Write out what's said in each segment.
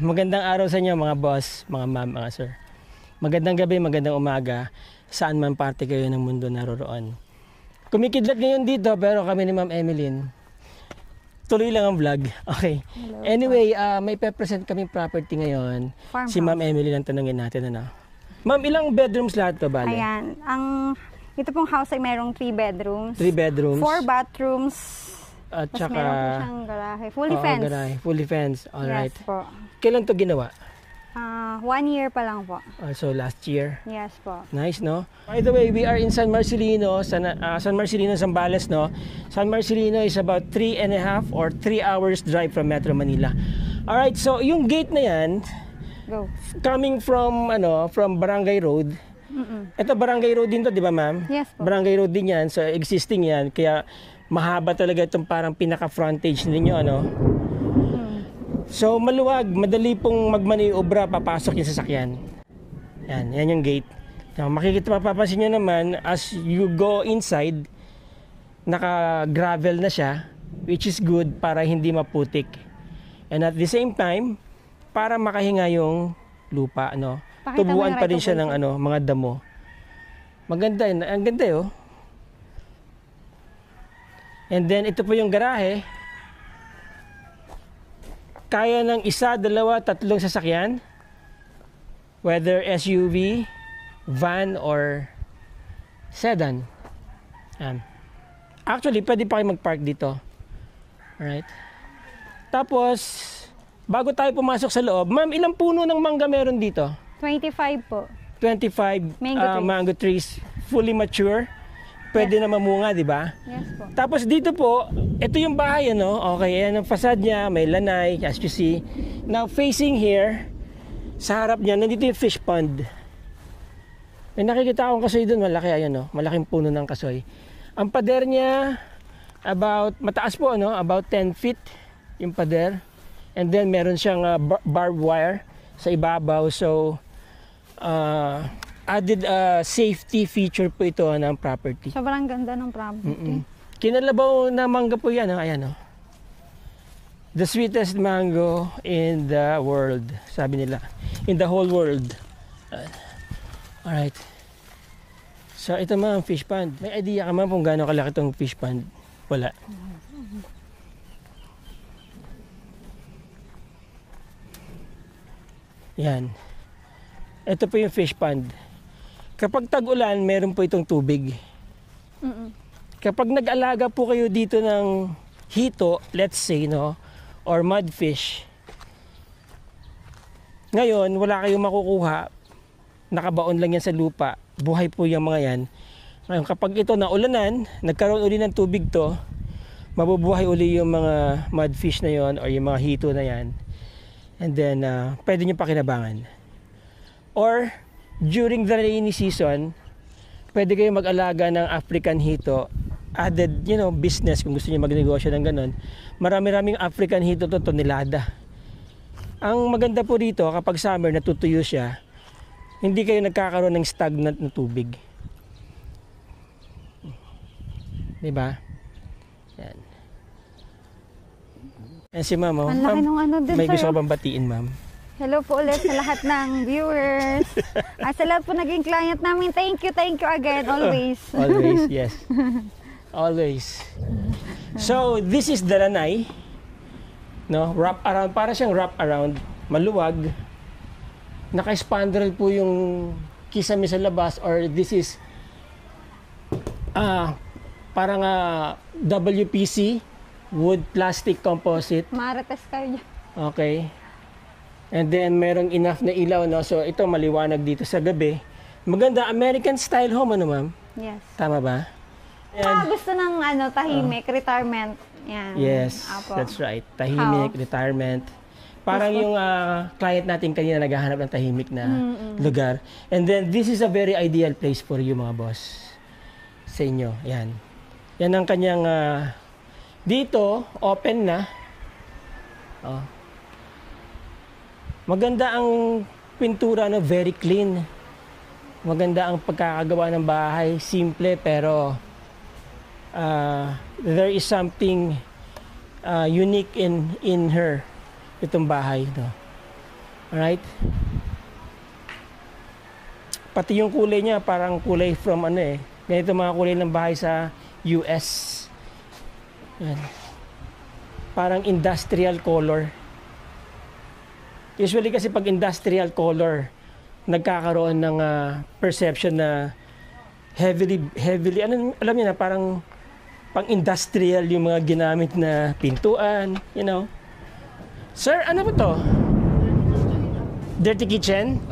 Magandang araw sa inyo mga boss, mga ma'am, mga sir. Magandang gabi, magandang umaga, saan man parte kayo ng mundo naroroon. Kumikidlat ngayon dito pero kami ni Ma'am Emeline, tuloy lang ang vlog. Okay. Hello, anyway, may pe-present kaming property ngayon. Farmhouse. Si Ma'am Emeline ang tanungin natin. Ano? Ma'am, ilang bedrooms lahat to, bale? Ayan, ito pong house ay mayroong 3 bedrooms. 3 bedrooms. 4 bathrooms. At Tapos saka... meron po siyang garahe. Fully fenced. Garahe. Fully fenced. Alright. Yes po. Kailan to ginawa? 1 year pa lang po. So last year. Yes po. Nice, no? By the way, we are in San Marcelino, San Marcelino, Zambales, no? San Marcelino is about 3.5 or 3 hours drive from Metro Manila. Alright, so yung gate na yan, Go. coming from, from Barangay Road. Ito Barangay Road din to, di ba ma'am? Yes po. Barangay Road din yan, so existing yan, kaya mahaba talaga itong parang pinaka-frontage ninyo, ano? So maluwag, madali pong magmaniobra, papasok yung sasakyan. Yan yung gate. So, mapapansin nyo naman, as you go inside, naka-gravel na siya, which is good para hindi maputik. And at the same time, para makahinga yung lupa, no? Pakita mo Tubuan yung pa right rin of siya way, ng sir. mga damo. Maganda yun, ang ganda yun. And then ito po yung garahe. Kaya ng 1, 2, 3 sasakyan. Whether SUV, van, or sedan. Actually, pwede pa kayo mag-park dito. Alright. Tapos, bago tayo pumasok sa loob, ma'am, ilang puno ng mangga meron dito? 25 po. 25 Mango trees. mango trees, fully mature. Pwede na mamunga, di ba? Yes po. Tapos dito po, ito yung bahay, ano? Okay, ayan ang facade niya, may lanay, as you see. Now, facing here, sa harap niya, nandito yung fish pond. May nakikita akong kasoy doon, malaki, ayan, no? Malaking puno ng kasoy. Ang pader niya, mataas po, ano? About 10 feet yung pader. And then, meron siyang barbed wire sa ibabaw. So, added safety feature po ito ng property. Sobrang ganda ng property. Kinalabaw na mangga po yan. Ayan, the sweetest mango in the world, sabi nila. In the whole world. Alright. So, ito mga fish pond. May idea ka man kung gaano kalaki itong fish pond? Wala. Yan. Ito po yung fish pond. Kapag tag-ulan, meron po itong tubig. Kapag nag-alaga po kayo dito ng hito, let's say, no, or mudfish, ngayon, wala kayong makukuha, nakabaon lang yan sa lupa, buhay po yung mga yan. Ngayon, kapag ito naulanan, nagkaroon uli ng tubig to, mabubuhay uli yung mga mudfish na yon or yung mga hito na yan. And then, pwede nyo pakinabangan. Or, during the rainy season, pwede kayo mag-alaga ng African hito. Added, business kung gusto niyo magnegosyo ng ganun. Marami-raming African hito to, tonelada. Ang maganda po dito, kapag summer natutuyo siya, hindi kayo nagkakaroon ng stagnant na tubig. Diba? Yan. Yan si ma'am. Ang laki nung ano din, may sir. gusto ka bang batiin, ma'am? Hello po ulit sa lahat ng viewers. Sa lahat po naging client namin, thank you again, always. Always, yes. Always. So, this is the lanay. No, wrap around, para siyang wrap around, maluwag. Naka-spandrel po yung kisame sa labas, or this is parang WPC, wood plastic composite. Marites kayo dyan. Okay. And then merong enough na ilaw, no? So ito maliwanag dito sa gabi. Maganda, American style home, ano ma'am? Yes. Tama ba? Gusto ng tahimik, retirement. Yan. Yes, Apo. that's right. Tahimik, retirement. Parang yung client natin kanina naghahanap ng tahimik na lugar. And then this is a very ideal place for you mga boss. Sa inyo, yan. Yan ang kanyang dito, open na. Oh. Maganda ang pintura, no? Very clean. Maganda ang pagkakagawa ng bahay. Simple pero there is something unique in her, itong bahay, no? Alright? Pati yung kulay niya, parang kulay from ano eh. Ganito mga kulay ng bahay sa US. Yan. Parang industrial color. Usually kasi pag industrial color, nagkakaroon ng perception na heavily, ano, alam niyo na, parang pang industrial yung mga ginamit na pintuan, you know. Sir, ano ba to? Dirty kitchen?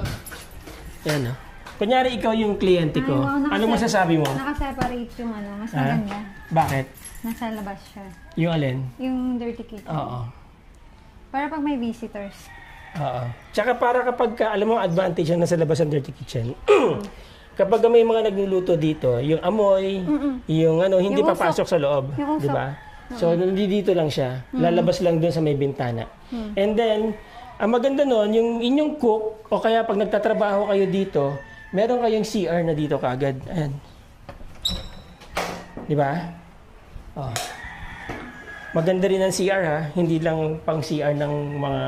Yan, no? Kunyari ikaw yung kliyente ko. Anong masasabi mo? Naka-separate yung ano, mas maganda. Bakit? Nasa labas siya. Yung alin? Yung dirty kitchen. Oo. Para pag may visitors. Oo. Tsaka para kapag, alam mo, advantage yung nasa labas ng dirty kitchen. Kapag may mga nagluluto dito, yung amoy, yung ano, hindi Yung papasok sa loob. Yung Di ba? So, nandito lang siya. Lalabas lang dun sa may bintana. And then, ang maganda nun, yung inyong cook, o kaya pag nagtatrabaho kayo dito, meron kayong CR na dito kaagad. Ayan. Di ba? Oh. Maganda rin ang CR ha. Hindi lang pang CR ng mga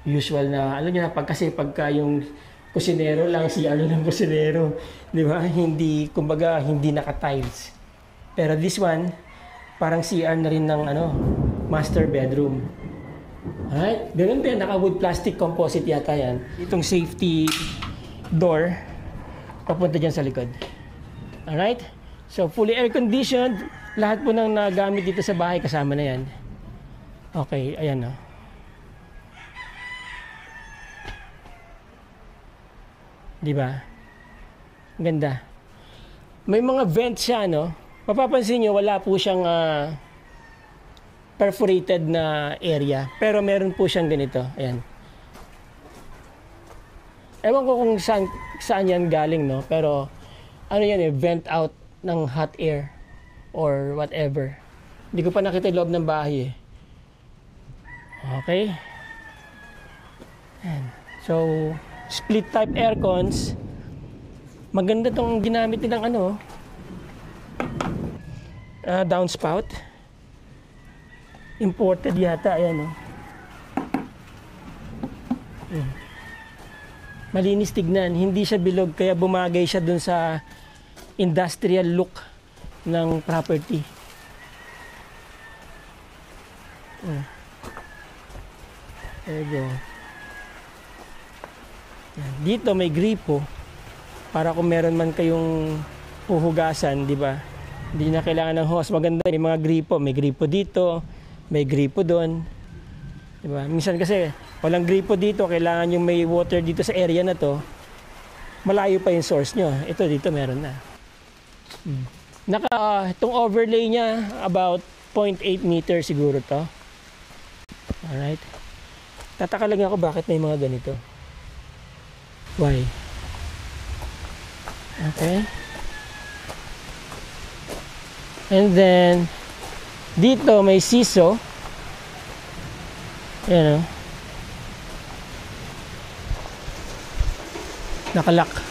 usual na, alam niyo na, kasi pagka yung kusinero lang, CR lang ng kusinero. Di ba? Hindi, kumbaga, hindi naka-tiles. Pero this one, parang CR na rin ng ano, master bedroom. Alright? Ganun din, naka-wood plastic composite yata yan. Itong safety door, papunta dyan sa likod. Alright? So, fully air-conditioned. Lahat po ng nagamit dito sa bahay, kasama na yan. Okay, ayan o. Diba? Ganda. May mga vent siya, no? Mapapansin nyo, wala po siyang perforated na area. Pero meron po siyang ganito. Ayan. Ewan ko kung saan yan galing, no? Pero, ano yan eh, vent out ng hot air or whatever. Hindi ko pa nakita yung loob ng bahay eh. Okay? Ayan. So, split type aircons. Maganda tong ginamit nilang ano, downspout. Imported yata, ayan o. Malinis tignan, hindi siya bilog, kaya bumagay siya dun sa industrial look ng property. There you go. Dito may gripo para kung meron man kayong puhugasan, di ba? Hindi na kailangan ng hose. Maganda yung mga gripo. May gripo dito, may gripo doon. Di ba? Minsan kasi walang gripo dito, kailangan yung may water dito sa area na to. Malayo pa yung source nyo. Ito dito meron na. Itong overlay niya about 0.8 meter siguro to. Alright. Tataka lang ako bakit may mga ganito. Why? Okay. And then dito may siso. Ayan o. Nakalock.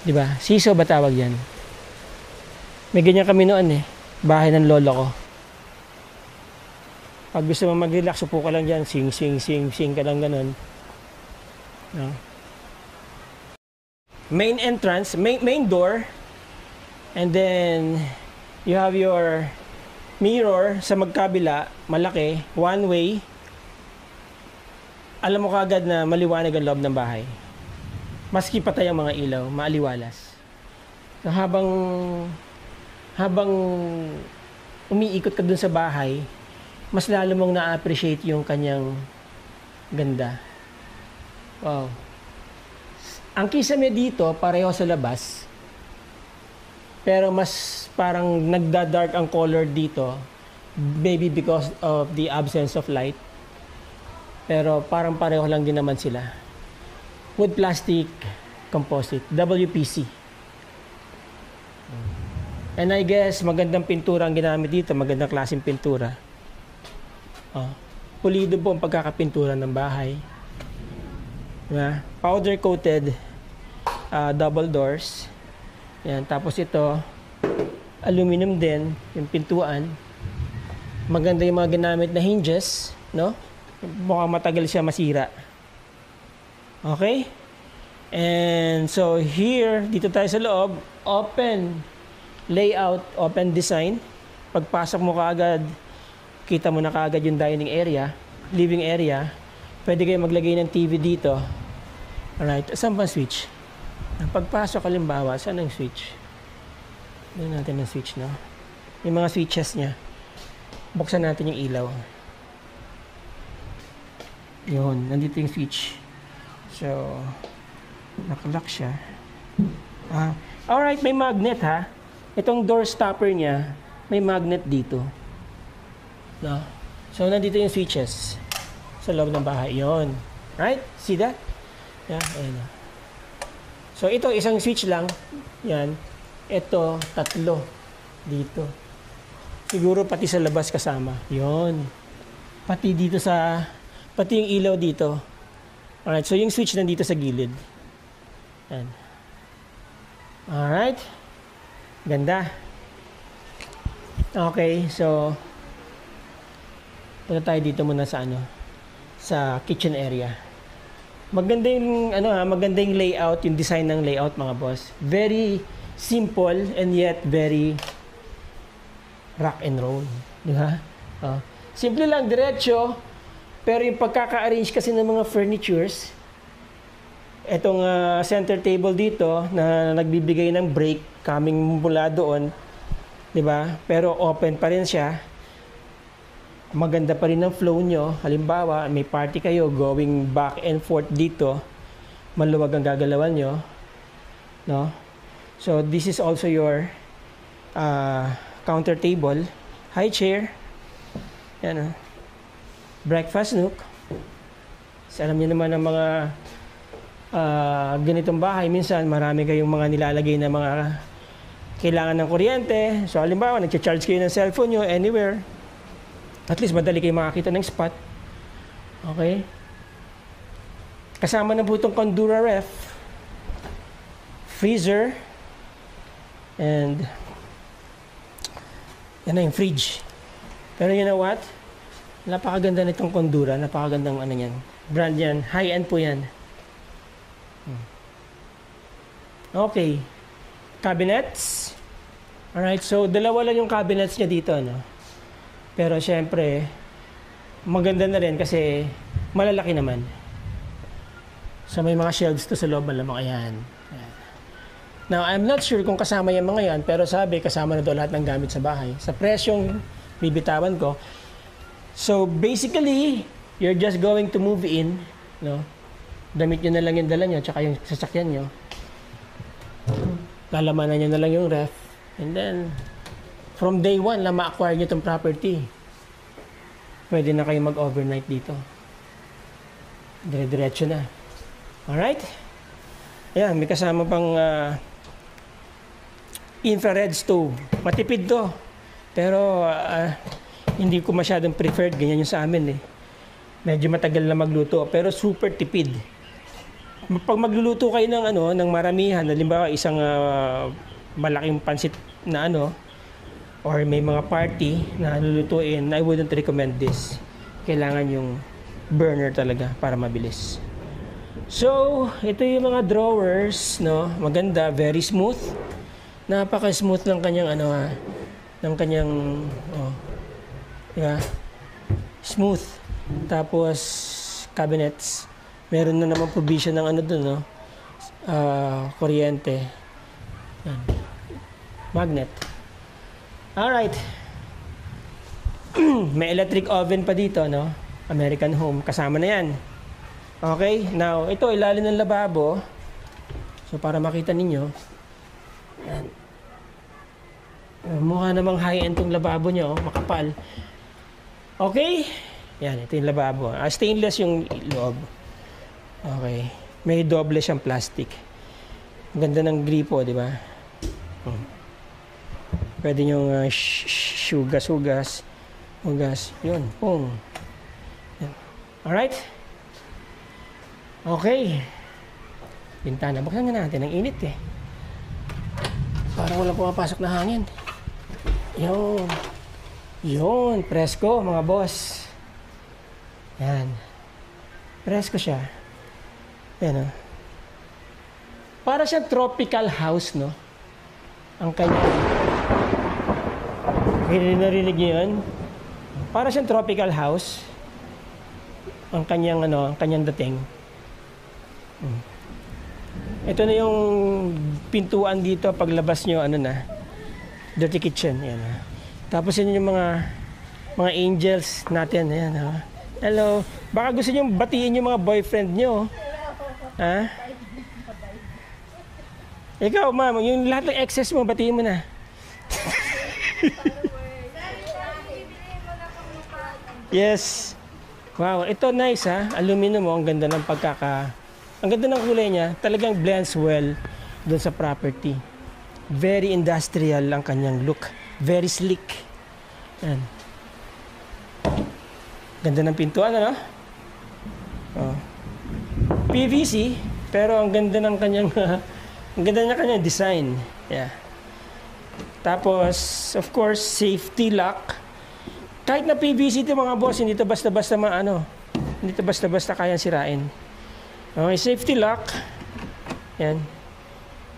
Diba? Siso ba tawag yan? May ganyan kami noon eh. Bahay ng lolo ko. Pag gusto mo mag-relax, upo ka lang dyan. Sing, sing, sing, sing ka lang ganun. No? Main entrance, main door. And then, you have your mirror sa magkabila, malaki, one way. Alam mo kagad na maliwanag ang loob ng bahay. Maski patay ang mga ilaw, maaliwalas. So, habang umiikot ka dun sa bahay, mas lalo mong na-appreciate yung kanyang ganda. Wow. Ang kisame dito, pareho sa labas. Pero mas parang nagda-dark ang color dito. Maybe because of the absence of light. Pero parang pareho lang din naman sila. Wood plastic composite, WPC. And I guess magandang pintura ang ginamit dito, magandang klaseng pintura. Pulido po ang pagkakapintura ng bahay. Diba? Powder coated double doors. Yan. Tapos ito aluminum din yung pintuan. Maganda yung mga ginamit na hinges, no? Mukhang matagal siya masira. Okay? And so here, dito tayo sa loob, open layout, open design. Pagpasok mo kaagad, kita mo na kaagad yung dining area, living area. Pwede kayo maglagay ng TV dito. Alright, saan ba switch? Pagpasok, halimbawa, saan ang switch? Doon natin ang switch, no? Yung mga switches niya. Buksan natin yung ilaw. Yun, nandito yung switch. So, nakalock siya. Alright, may magnet ha. Itong door stopper niya, may magnet dito. No? So, nandito yung switches sa loob ng bahay. Yun. Right? See that? Yeah, ayan. So, ito, isang switch lang. Yan. Ito, tatlo. Dito. Siguro pati sa labas kasama. Yun. Pati dito pati yung ilaw dito. Alright, so yung switch nandito sa gilid. Yan. Alright. Ganda. Okay, so punta tayo dito muna sa sa kitchen area. Maganda yung layout, yung design ng layout mga boss. Very simple and yet very rock and roll, di ba? Simple lang, diretso, pero yung pagkaka-arrange kasi ng mga furnitures, etong center table dito na nagbibigay ng break coming mula doon, di ba? Pero open pa rin siya. Maganda pa rin ang flow nyo. Halimbawa, may party kayo going back and forth dito, maluwag ang gagalawan nyo, no? So this is also your counter table, high chair, yan, breakfast nook. So, alam niyo naman ang mga ganitong bahay, minsan marami kayong mga nilalagay na mga kailangan ng kuryente. So halimbawa, nag-charge kayo ng cellphone nyo anywhere, at least madali kayo makakita ng spot. Okay? Kasama na po itong Condura ref, freezer, and yan na yung fridge. Pero you know what? Napakaganda nitong Condura. Napakagandang yan. Brand yan. High-end po yan. Okay. Cabinets. Alright. So, dalawa lang yung cabinets niya dito, no? Pero, syempre, maganda na rin kasi malalaki naman. So, may mga shelves to sa loob. Malamang, ayan. Now, I'm not sure kung kasama yung mga yan, pero sabi, kasama na doon lahat ng gamit sa bahay. Sa presyong bibitawan ko. So, basically, you're just going to move in, no? Damit nyo na lang yung dala nyo, tsaka yung sasakyan nyo. Lalamanan nyo na lang yung ref. And then, from day one, lang ma-acquire nyo itong property. Pwede na kayo mag-overnight dito. Dire-diretso na. Alright? Ayan, may kasama pang infrared stove. Matipid to. Pero hindi ko masyadong preferred. Ganyan yung sa amin eh. Medyo matagal na magluto. Pero super tipid. Pag magluluto kayo ng ng maramihan, halimbawa isang malaking pansit na or may mga party na lulutuin, I wouldn't recommend this. Kailangan yung burner talaga para mabilis. So, ito yung mga drawers, no? Maganda, very smooth. Napaka-smooth ng kanyang ng kanyang diba? Smooth. Tapos cabinets. Meron na naman provision ng doon, no? Kuryente. Yan. Magnet. Alright. May electric oven pa dito, no? American Home. Kasama na yan. Okay? Now, ito, ilalim ng lababo. So, para makita ninyo. Yan. Mukha namang high-end tong lababo nyo. Makapal. Okay? Yan, ito yung lababo. Stainless yung loob. Okay. May doble siyang plastic. Ganda ng gripo, di ba? Pwede nyo hugas. Yun. Pong. Yan. Alright? Okay. Bintana. Buksan nga natin. Ang init eh. Parang walang pumapasok na hangin. Yun. Yun, presko mga boss. Yan. Presko siya. Yan, oh. Para siyang tropical house, no? Ang kanyang... Narinig niyo yun? Para siyang tropical house. Ang kanyang, ang kanyang dating. Ito na yung pintuan dito paglabas nyo, dirty kitchen. Yan, oh. Tapos yun yung mga angels natin. Ayan, oh. Hello. Baka gusto nyo batiin yung mga boyfriend nyo. Ha? Ikaw, ma'am, yung lahat ng excess mo, batiin mo na. Yes. Wow, ito nice ha. Aluminum mo, ang ganda ng ang ganda ng kulay niya. Talagang blends well doon sa property. Very industrial ang kanyang look. Very sleek. Yan. Ganda ng pintuan, ano? Oh. PVC, pero ang ganda ng kanyang ang ganda ng kanyang design. Yeah. Tapos, of course, safety lock. Kahit na PVC ito mga boss, hindi ito basta-basta hindi ito basta-basta kayang sirain. Okay, safety lock. Yan.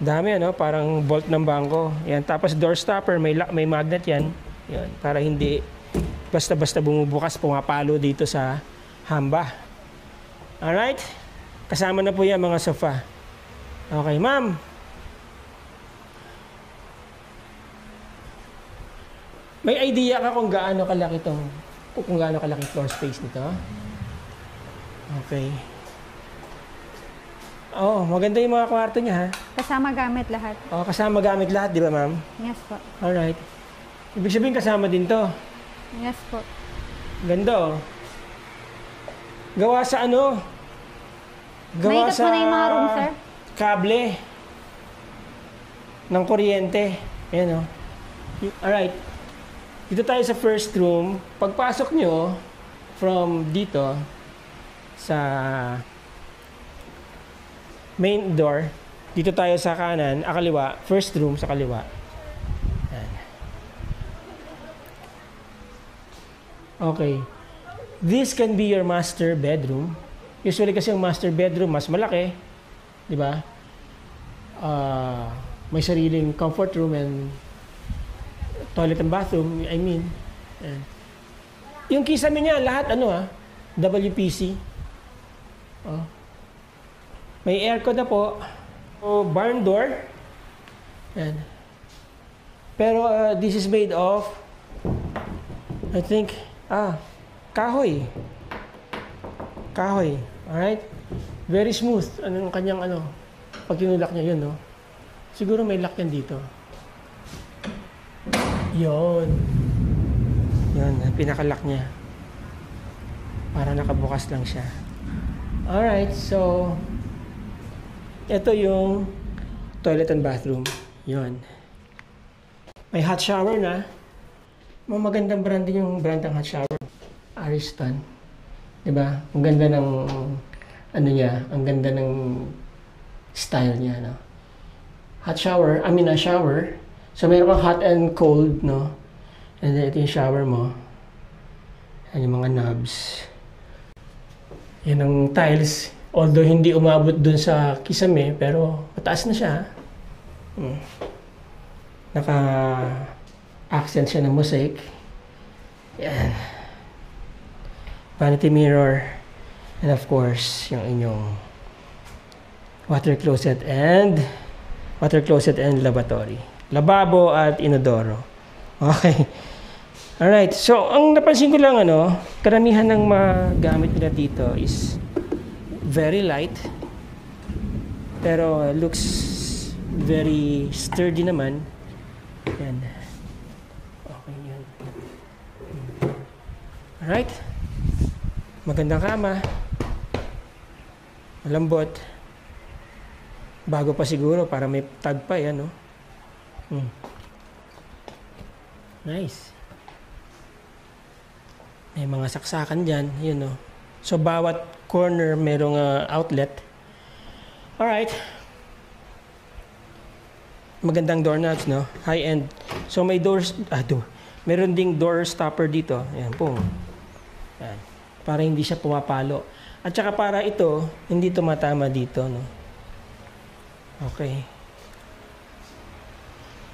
Dami parang bolt ng bangko. Yan, tapos door stopper, may lock, may magnet yan. Yan, para hindi basta-basta bumubukas, pumapalo dito sa hamba. Alright? Kasama na po yan mga sofa. Okay, ma'am. May idea ka kung gaano kalaki floor space nito? Okay. Oh, maganda yung mga kwarto niya, ha? Kasama gamit lahat. Oh, kasama gamit lahat, di ba, ma'am? Yes po. Alright. Ibig sabihin kasama din to. Yes po. Ganda, oh. Gawa sa Gawa Naikot mo na yung mga room, sir? Kable ng kuryente. Ayan, oh. Alright. Dito tayo sa first room. Pagpasok nyo from dito sa main door, dito tayo sa kanan, kaliwa, first room sa kaliwa. Ayan. Okay. This can be your master bedroom. Usually kasi yung master bedroom mas malaki, di ba? May sariling comfort room and toilet and bathroom, I mean. Ayan. Yung kisame niya, lahat WPC. Oh. May aircon na po. Oh, barn door. Ayan. Pero this is made of, I think, kahoy. Kahoy. Alright? Very smooth. Anong kanyang pag tinulak niya yun, no? Siguro may lock yan dito. Yun. Yun, pinakalock niya. Para nakabukas lang siya. Alright, so ito yung toilet and bathroom. Yun. May hot shower na. Magandang brand din yung brand ng hot shower. Ariston. Diba? Ang ganda ng niya, ang ganda ng style niya, no? Hot shower, shower. So meron kang hot and cold, no? And then ito yung shower mo. Yan yung mga knobs. Yan ang tiles. Although hindi umabot dun sa kisame, pero mataas na siya. Naka-accent siya ng mosaic. Yan. Vanity mirror. And of course, yung inyong water closet and lavatory. Lababo at inodoro. Okay. Alright. So, ang napansin ko lang, karamihan ng mga gamit nila dito is very light. Pero looks very sturdy naman. Yan. Okay, yun. Alright. Magandang kama. Malambot. Bago pa siguro para may tag pa yan, no? Nice. May mga saksakan dyan, yun, no? So, bawat corner merong outlet. Alright. Magandang doorknobs, no? High-end. So, may Meron ding door stopper dito. Ayan, pong. Ayan. Para hindi siya pumapalo. At saka para ito, hindi tumatama dito, no? Okay.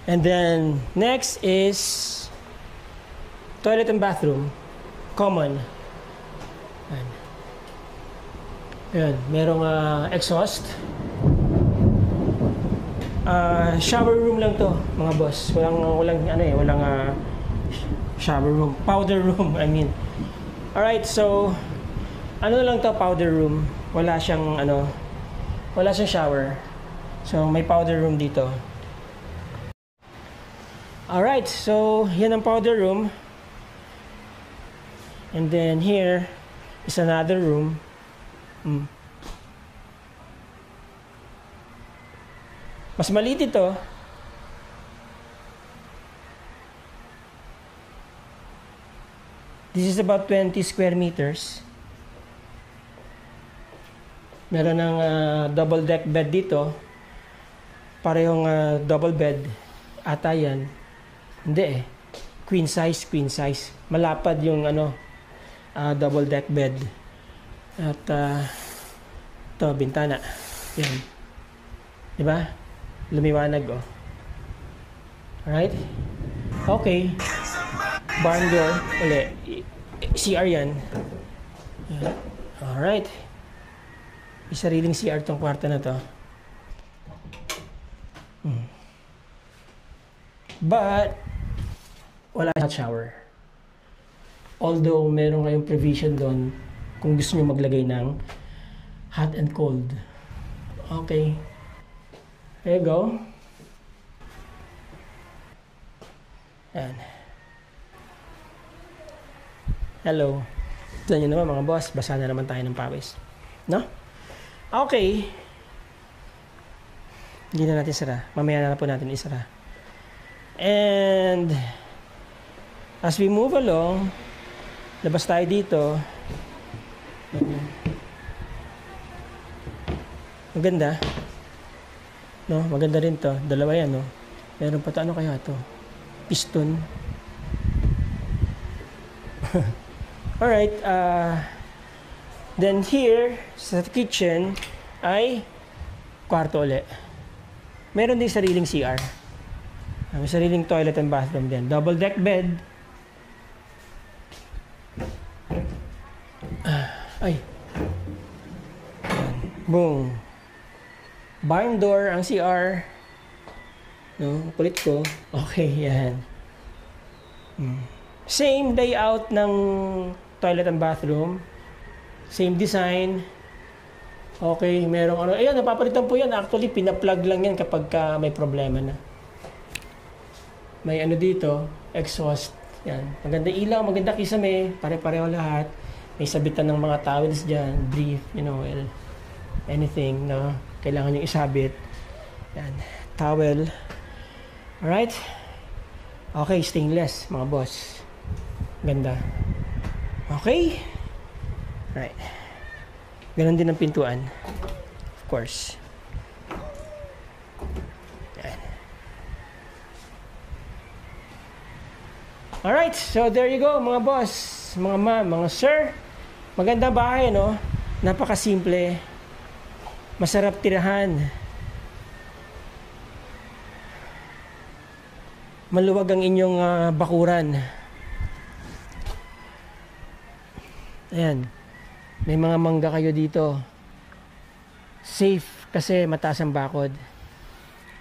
And then, next is toilet and bathroom. Common. Ayan. Ayan. Merong exhaust. Shower room lang to, mga boss. Walang shower room. Powder room, I mean. Alright, so, ano lang to, powder room. Wala siyang shower. So, may powder room dito. Alright, so, yan ang powder room. And then, here is another room. Mas maliit ito. This is about 20 square meters. Meron ng double deck bed dito. Parehong double bed. Ata yan. Hindi eh. Queen size. Malapad yung double deck bed. At ito, bintana. Yan. Diba? Lumiwanag, oh. Alright? Okay. Barn door. Uli. CR yan. Alright. May sariling CR tong kwarto na to. But, wala hot shower. Although, meron kayong provision doon kung gusto nyo maglagay ng hot and cold. Okay. There you go. Yan. Hello. Tignan nyo naman mga boss, basa na naman tayo ng pawis. No? Okay. Hindi na natin sara. Mamaya na po natin isara. And as we move along, labas tayo dito. Maganda. No, maganda rin to. Dalawa yan, no. Meron pa to. Ano kaya to? Piston. Alright. Then here, sa kitchen, ay kwarto ulit. Meron din sariling CR. May sariling toilet and bathroom din. Double deck bed. Ay. Boom. Barn door ang CR. No, kulit ko. Okay, yan. Same layout ng toilet and bathroom. Same design. Okay, merong ayan, napapalitan po yan. Actually, pinaplug lang yan kapag may problema na. May dito, exhaust. Yan. Maganda ilaw, maganda kisame. Pare-pareho lahat. May sabitan ng mga towels dyan. Brief, anything na kailangan yung isabit. Yan. Towel. Alright. Okay, stainless, mga boss. Ganda. Okay. Right. Ganon din ang pintuan. Of course. Yan. Alright, so there you go, mga boss, mga ma'am, mga sir. Magandang bahay, no? Napakasimple. Masarap tirahan. Maluwag ang inyong bakuran. Ayan. May mga mangga kayo dito. Safe kasi mataas ang bakod.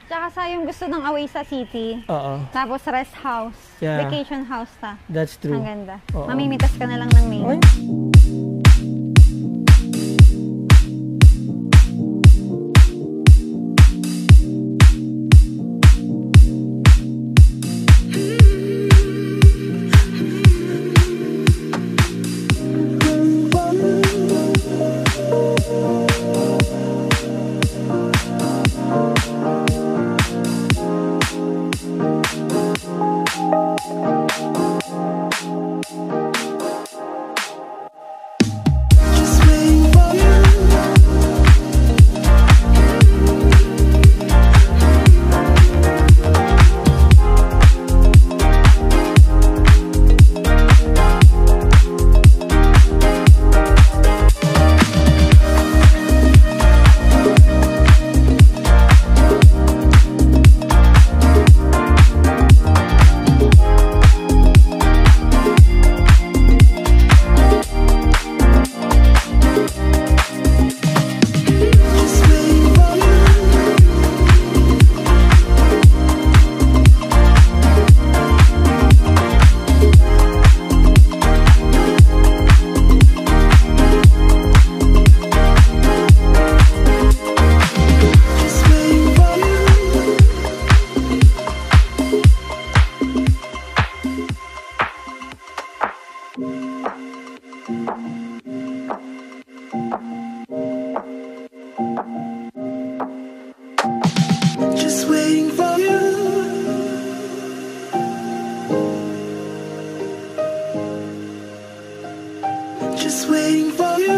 Tsaka sa yung gusto ng away sa city. Oo. Tapos rest house. Yeah. Vacation house ta. That's true. Ang ganda. Oo. Mamimitas ka na lang ng main. Okay. Just waiting for you. Just waiting for you.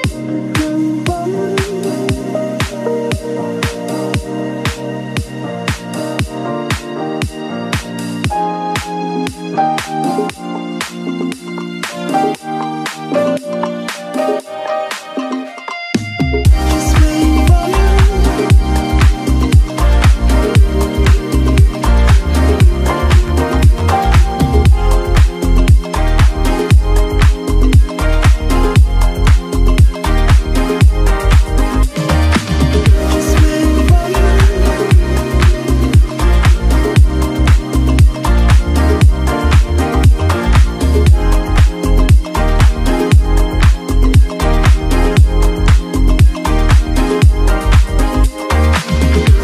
Just waiting for you. Just waiting for you.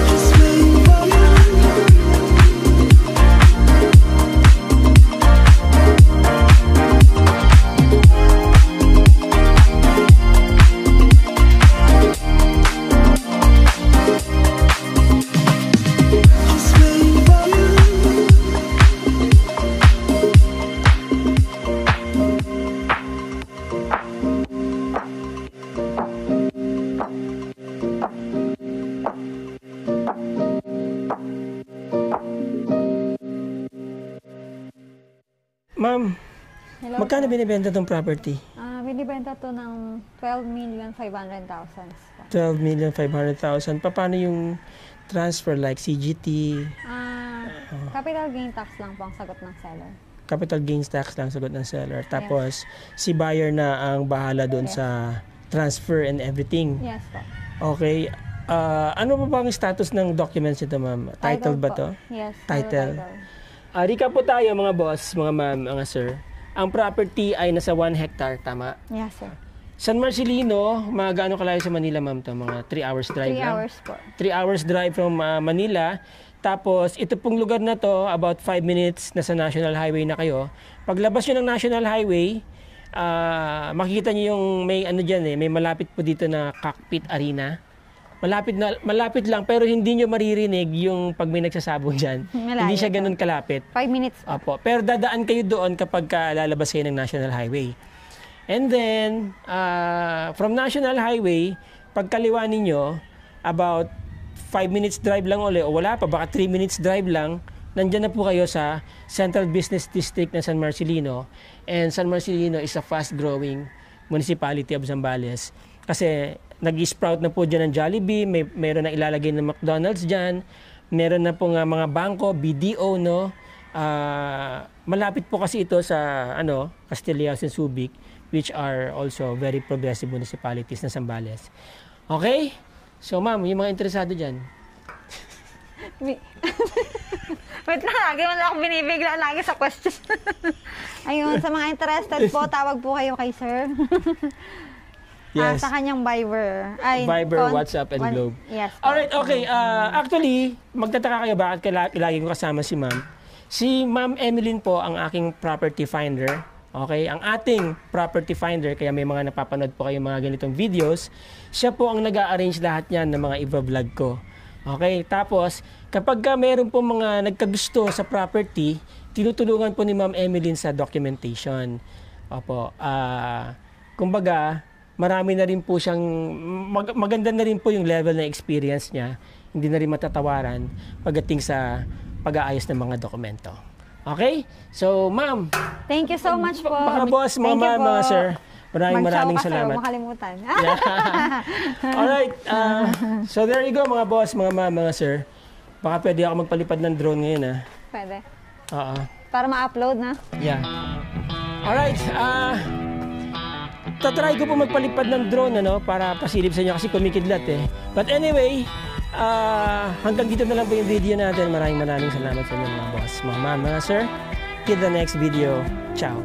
Just waiting for you. Just waiting for you. Ma'am, Hello. magkano binibenta tong property? Binibenta to ng 12,500,000. 12,500,000. Paano yung transfer like CGT, Capital gain tax lang po ang sagot ng seller. capital gains tax lang sagot ng seller. Tapos si buyer na ang bahala doon Yes. sa transfer and everything. Yes po. Okay. Ano pa ba ang status ng documents nito, ma'am? Title ba po. to? Yes. Title. Recap po tayo mga boss, mga ma'am, mga sir. Ang property ay nasa 1 hectare, tama? Yes, sir. San Marcelino, mga gaano kalayo sa Manila, ma'am, to? Mga 3 hours drive 3 lang? hours po. 3 hours drive from Manila. Tapos, ito pong lugar na to, about 5 minutes na sa National Highway na kayo. Paglabas nyo ng National Highway, makikita nyo yung may ano dyan may malapit po dito na cockpit arena. Malapit lang, pero hindi nyo maririnig yung pag may nagsasabong dyan. Malayo Hindi siya pa. ganun kalapit. 5 minutes po. Opo. Pero dadaan kayo doon kapag lalabas kayo ng National Highway. And then, from National Highway, pagkaliwa ninyo, about 5 minutes drive lang ulit, o wala pa, baka 3 minutes drive lang, nandyan na po kayo sa Central Business District ng San Marcelino. And San Marcelino is a fast-growing municipality of Zambales. Kasi nag-sprout na po dyan ng Jollibee, mayroon na ilalagay ng McDonald's dyan, meron na po nga mga bangko, BDO, no? Malapit po kasi ito sa Castillejos and Subic, which are also very progressive municipalities ng Zambales. Okay? So ma'am, yung mga interesado dyan. Wait lang, lagi mo lang ako binibigla lagi sa question. Ayun, sa mga interested po, tawag po kayo kay sir. Yes. Sa kanyang Viber. Viber, WhatsApp, and Globe. Yes. po. Alright, okay. Actually, magtataka kayo bakit lagi ko kasama si ma'am. Si Ma'am Emeline po ang aking property finder. Okay? Ang ating property finder, kaya may mga napapanood po kayo mga ganitong videos, siya po ang nag-a-arrange lahat yan ng mga i-vlog ko. Okay? Tapos, kapag meron po mga nagkagusto sa property, tinutulungan po ni Ma'am Emeline sa documentation. Opo. Kumbaga, marami na rin po siyang, maganda na rin po yung level na experience niya. Hindi na rin matatawaran pagdating sa pag-aayos ng mga dokumento. Okay? So, ma'am. Thank you so much po. Mga boss, mga Thank you ma'am, po. mga sir. Maraming Mag-ciao ka, salamat. Sir, makalimutan. Alright. So, there you go, mga boss, mga ma'am, mga sir. Baka pwede ako magpalipad ng drone ngayon, ha? Pwede. Oo. Para ma-upload na. Yeah. Alright. Tatry ko po magpalipad ng drone para pasilip sa inyo kasi kumikidlat eh. But anyway, hanggang dito na lang po yung video natin. Maraming salamat sa inyo mga boss, mga ma'am, mga sir. Till the next video. Ciao.